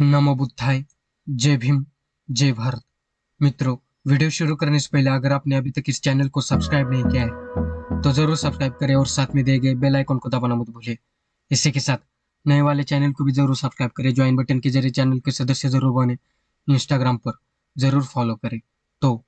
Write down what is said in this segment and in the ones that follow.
नमो बुद्धाय। जय भीम। जय भारत। मित्रों, वीडियो शुरू करने से पहले अगर आपने अभी तक इस चैनल को सब्सक्राइब नहीं किया है तो जरूर सब्सक्राइब करें और साथ में दिए गए बेल आइकन को दबाना मत भूलिए। इसी के साथ नए वाले चैनल को भी जरूर सब्सक्राइब करें, ज्वाइन बटन के जरिए चैनल के सदस्य जरूर बने, इंस्टाग्राम पर जरूर फॉलो करें। तो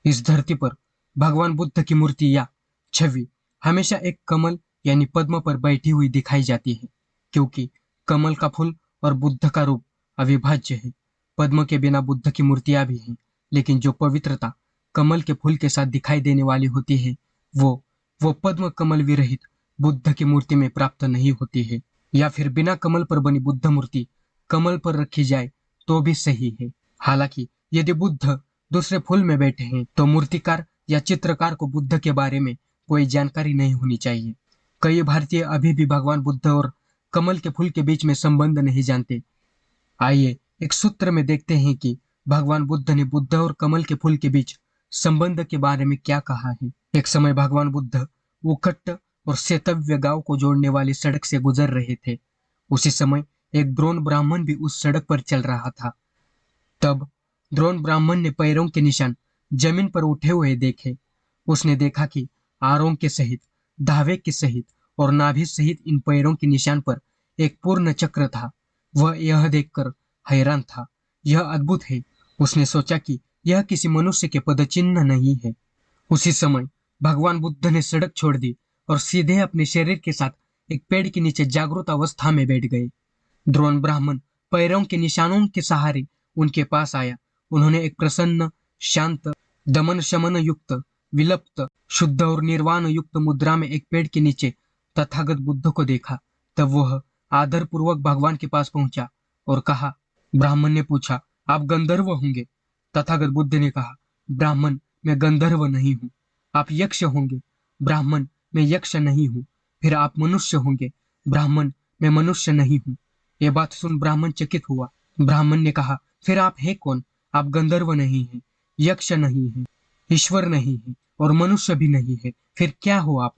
इस धरती पर भगवान बुद्ध की मूर्ति या छवि हमेशा एक कमल यानी पद्म पर बैठी हुई दिखाई जाती है, क्योंकि कमल का फूल और बुद्ध का रूप अविभाज्य है। पद्म के बिना बुद्ध की मूर्तियां भी हैं, लेकिन जो पवित्रता कमल के फूल के साथ दिखाई देने वाली होती है वो पद्म कमल विरहित बुद्ध की मूर्ति में प्राप्त नहीं होती है। या फिर बिना कमल पर बनी बुद्ध मूर्ति कमल पर रखी जाए तो भी सही है। हालांकि यदि बुद्ध दूसरे फूल में बैठे हैं तो मूर्तिकार या चित्रकार को बुद्ध के बारे में कोई जानकारी नहीं होनी चाहिए। कई भारतीय अभी भी भगवान बुद्ध और कमल के फूल के बीच में संबंध नहीं जानते। आइए एक सूत्र में देखते हैं कि भगवान बुद्ध ने बुद्ध और कमल के फूल के बीच संबंध के बारे में क्या कहा है। एक समय भगवान बुद्ध उखट्ट और सेतव्य गांव को जोड़ने वाली सड़क से गुजर रहे थे। उसी समय एक द्रोण ब्राह्मण भी उस सड़क पर चल रहा था। तब द्रोण ब्राह्मण ने पैरों के निशान जमीन पर उठे हुए देखे। उसने देखा कि आरों के सहित, धावे के सहित और नाभि सहित इन पैरों के निशान पर एक पूर्ण चक्र था। वह यह देखकर हैरान था। यह अद्भुत है। उसने सोचा कि यह किसी मनुष्य के पदचिन्ह नहीं है। उसी समय भगवान बुद्ध ने सड़क छोड़ दी और सीधे अपने शरीर के साथ एक पेड़ के नीचे जागृत अवस्था में बैठ गए। द्रोण ब्राह्मण पैरों के निशानों के सहारे उनके पास आया। उन्होंने एक प्रसन्न, शांत, दमन शमन युक्त, विलप्त, शुद्ध और निर्वाण युक्त मुद्रा में एक पेड़ के नीचे तथागत बुद्ध को देखा। तब वह आदर पूर्वक भगवान के पास पहुंचा और कहा। ब्राह्मण ने पूछा, आप गंधर्व होंगे? तथागत बुद्ध ने कहा, ब्राह्मण, मैं गंधर्व नहीं हूँ। आप यक्ष होंगे? ब्राह्मण, मैं यक्ष नहीं हूँ। फिर आप मनुष्य होंगे? ब्राह्मण, मैं मनुष्य नहीं हूँ। ये बात सुन ब्राह्मण चकित हुआ। ब्राह्मण ने कहा, फिर आप हैं कौन? आप गंधर्व नहीं हैं, यक्ष नहीं हैं, ईश्वर नहीं है और मनुष्य भी नहीं है, फिर क्या हो आप?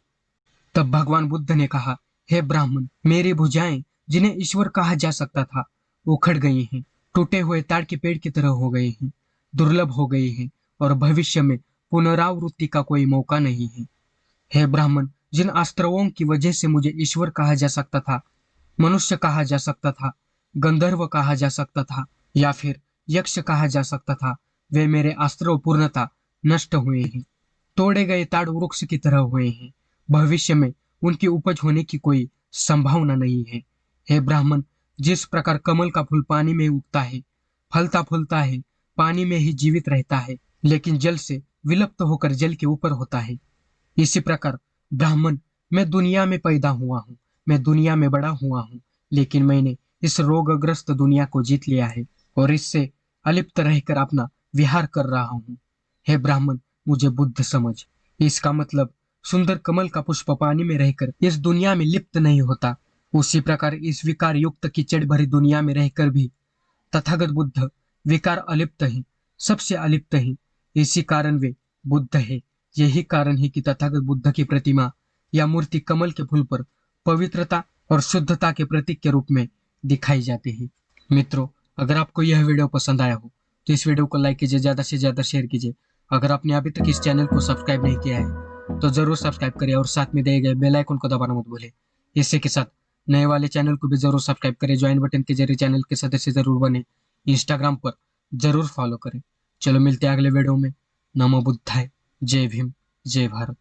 तब भगवान बुद्ध ने कहा, हे ब्राह्मण, मेरी भुजाएं जिन्हें ईश्वर कहा जा सकता था उखड़ गई हैं, टूटे हुए ताड़ के पेड़ की तरह हो गए हैं, दुर्लभ हो गए हैं और भविष्य में पुनरावृत्ति का कोई मौका नहीं है। हे ब्राह्मण, जिन अस्त्रों की वजह से मुझे ईश्वर कहा जा सकता था, मनुष्य कहा जा सकता था, गंधर्व कहा जा सकता था या फिर यक्ष कहा जा सकता था, वे मेरे अस्त्रों पूर्णता नष्ट हुए हैं, तोड़े गए ताड़ वृक्ष की तरह हुए हैं। भविष्य में उनकी उपज होने की कोई संभावना नहीं है। हे ब्राह्मण, जिस प्रकार कमल का फूल पानी में उगता है, फलता फूलता है, पानी में ही जीवित रहता है, लेकिन जल से विलुप्त होकर जल के ऊपर होता है, इसी प्रकार ब्राह्मण, मैं दुनिया में पैदा हुआ हूँ, मैं दुनिया में बड़ा हुआ हूँ, लेकिन मैंने इस रोगग्रस्त दुनिया को जीत लिया है और इससे अलिप्त रहकर अपना विहार कर रहा हूँ। हे ब्राह्मण, मुझे बुद्ध समझ। इसका मतलब सुंदर कमल का पुष्प पानी में रहकर इस दुनिया में लिप्त नहीं होता, उसी प्रकार इस विकार युक्त कीचड़ भरी दुनिया में रहकर भी तथागत बुद्ध विकार अलिप्त है, सबसे अलिप्त है। इसी कारण वे बुद्ध है। यही कारण है कि तथागत बुद्ध की प्रतिमा या मूर्ति कमल के फूल पर पवित्रता और शुद्धता के प्रतीक के रूप में दिखाई जाती है। मित्रों, अगर आपको यह वीडियो पसंद आया हो तो इस वीडियो को लाइक कीजिए, ज्यादा से ज्यादा शेयर कीजिए। अगर आपने अभी तक इस चैनल को सब्सक्राइब नहीं किया है तो जरूर सब्सक्राइब करें और साथ में दिए गए बेल आइकन को दबाना मत भूलें। इसी के साथ नए वाले चैनल को भी जरूर सब्सक्राइब करें, ज्वाइन बटन के जरिए चैनल के सदस्य जरूर बने, इंस्टाग्राम पर जरूर फॉलो करें। चलो मिलते हैं अगले वीडियो में। नमो बुद्धाय। जय भीम। जय भारत।